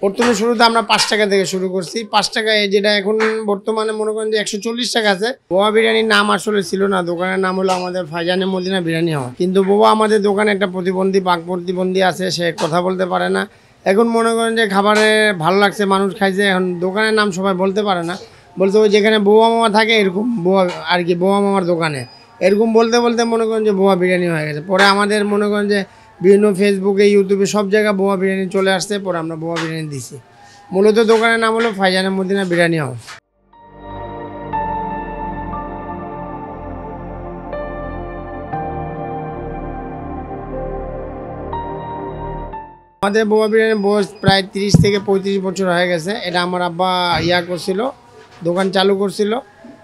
প্রথমে শুরুতে আমরা 5 টাকা থেকে শুরু করছি। 5 টাকায় যেটা এখন বর্তমানে মনে করেন যে 140 টাকা আছে। বোয়া বিরিয়ানির নাম আসলে ছিল না, দোকানের নাম হলো আমাদের ফাইজানে মদিনা বিরিয়ানি হাউস। কিন্তু বোয়া আমাদের দোকানে একটা বাক প্রতিবন্ধী আছে, সে কথা বলতে পারে না। এখন মনে করেন যে খাবারে ভালো লাগছে, মানুষ খাইছে, এখন দোকানের নাম সবাই বলতে পারে না, বলতে ওই যেখানে বোয়া মামা থাকে এরকম বোয়া আর কি, বোয়া মামার দোকানে এরকম বলতে বলতে মনে করেন যে বোয়া বিরিয়ানি হয়ে গেছে। পরে আমাদের মনে করেন যে বিভিন্ন ফেসবুকে, ইউটিউবে সব জায়গায় বোয়া বিরিয়ানি চলে আসছে, পরে আমরা বোয়া বিরিয়ানি দিছি। মূলত দোকানের নাম হলো ফাইজানে মদিনা বিরিয়ানি হাউস। আমাদের বোয়া বিরিয়ানির বয়স প্রায় 30 থেকে 35 বছর হয়ে গেছে। এটা আমার আব্বা করছিল, দোকান চালু করছিল।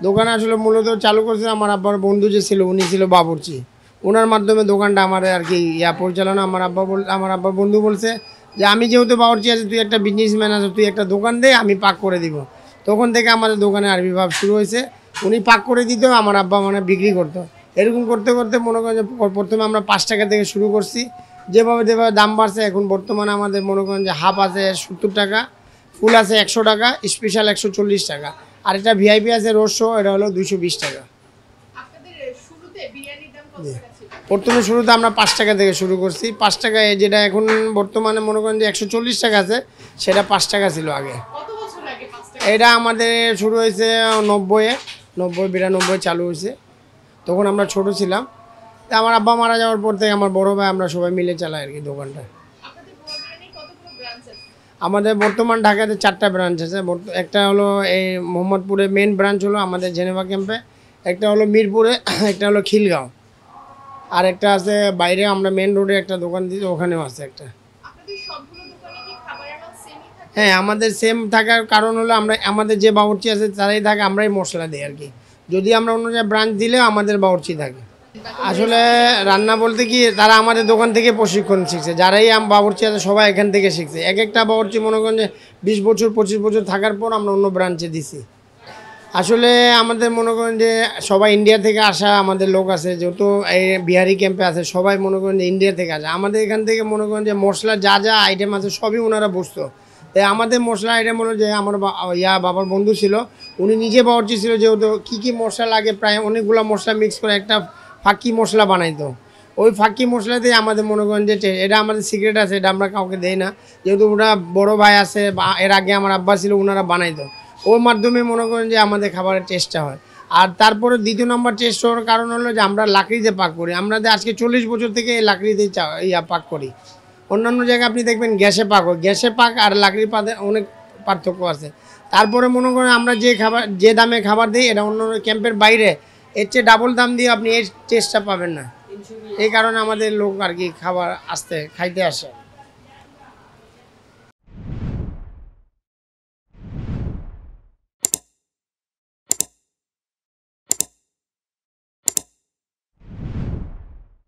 দোকান আসলে মূলত চালু করছিল আমার আব্বার বন্ধু যে ছিল, উনি ছিল বাবুর্চি। ওনার মাধ্যমে দোকানটা আমার আর কি পরিচালনা। আমার আব্বার বন্ধু বলছে যে আমি যেহেতু বাবুর্চি আছে, তুই একটা বিজনেসম্যান আছে, তুই একটা দোকান দে, আমি পাক করে দিব। তখন থেকে আমাদের দোকানে আরবি ভাব শুরু হয়েছে। উনি পাক করে দিত, আমার আব্বা মানে বিক্রি করতো। এরকম করতে করতে মনে করেন যে প্রথমে আমরা 5 টাকা থেকে শুরু করছি। যেভাবে দাম বাড়ছে, এখন বর্তমানে আমাদের মনে করেন যে হাফ আছে 70 টাকা, ফুল আছে 100 টাকা, স্পেশাল 140 টাকা, আর এটা ভিআইপি আছে রোস্ট, এটা হলো 220 টাকা। প্রথমে শুরুতে আমরা 5 টাকা থেকে শুরু করছি। 5 টাকায় যেটা এখন বর্তমানে মনে করেন যে 140 টাকা আছে, সেটা 5 টাকা ছিল আগে। এটা আমাদের শুরু হয়েছে 90-92 চালু হয়েছে, তখন আমরা ছোট ছিলাম। আমার আব্বা মারা যাওয়ার পর থেকে আমার বড় ভাই, আমরা সবাই মিলে চালাই আর কি দোকানটা। আমাদের বর্তমান ঢাকাতে 4টা ব্রাঞ্চ আছে। একটা হলো এই মোহাম্মদপুরে, মেন ব্রাঞ্চ হলো আমাদের জেনেভা ক্যাম্পে, একটা হলো মিরপুরে, একটা হলো খিলগাঁও, আর একটা আছে বাইরে, আমরা মেন রোডে একটা দোকান দিয়েছি, ওখানেও আছে একটা। হ্যাঁ, আমাদের সেম থাকার কারণ হলো আমাদের যে বাবুর্চি আছে তারাই থাকে, আমরাই মশলা দিই আর কি। যদি আমরা অন্য জায়গায় ব্রাঞ্চ দিলেও আমাদের বাবুর্চি থাকে। আসলে রান্না বলতে কি, তারা আমাদের দোকান থেকে প্রশিক্ষণ শিখছে। যারাই বাবুর্চি আছে সবাই এখান থেকে শিখছে। এক একটা বাবুর্চি মনে করেন যে 20 বছর 25 বছর থাকার পর আমরা অন্য ব্রাঞ্চে দিছি। আসলে আমাদের মনে করেন যে সবাই ইন্ডিয়া থেকে আসা আমাদের লোক আছে, যেহেতু এই বিহারি ক্যাম্পে আছে, সবাই মনে করেন যে ইন্ডিয়া থেকে আসে। আমাদের এখান থেকে মনে করেন যে মশলা যা যা আইটেম আছে সবই ওনারা বুঝতো। তাই আমাদের মশলা আইটেম হলো যে আমার বাবার বন্ধু ছিল, উনি নিজে বাবুর্চি ছিল, যেহেতু কী মশলা লাগে প্রায় অনেকগুলো মশলা মিক্স করে একটা ফাঁকি মশলা বানাইতো। ওই ফাঁকি মশলাতেই আমাদের মনে করেন যে এটা আমাদের সিক্রেট আছে, এটা আমরা কাউকে দেই না, যেহেতু ওরা বড় ভাই আছে, এর আগে আমার আব্বা ছিল, ওনারা বানাইতো। ওর মাধ্যমে মনে করেন যে আমাদের খাবারের টেস্টটা হয়। আর তারপরে দ্বিতীয় নম্বর টেস্ট হওয়ার কারণ হলো যে আমরা লাকড়িতে পাক করি। আমরা আজকে 40 বছর থেকে লাকড়িতে পাক করি। অন্যান্য জায়গায় আপনি দেখবেন গ্যাসে পাক হয়, গ্যাসে পাক আর লাকড়ির পাতে অনেক পার্থক্য আছে। তারপরে মনে করেন আমরা যে দামে খাবার দিই, এটা অন্য ক্যাম্পের বাইরে এর চেয়ে ডাবল দাম দিয়ে আপনি এই টেস্টটা পাবেন না। এই কারণে আমাদের লোক আর কি খাবার খাইতে আসে।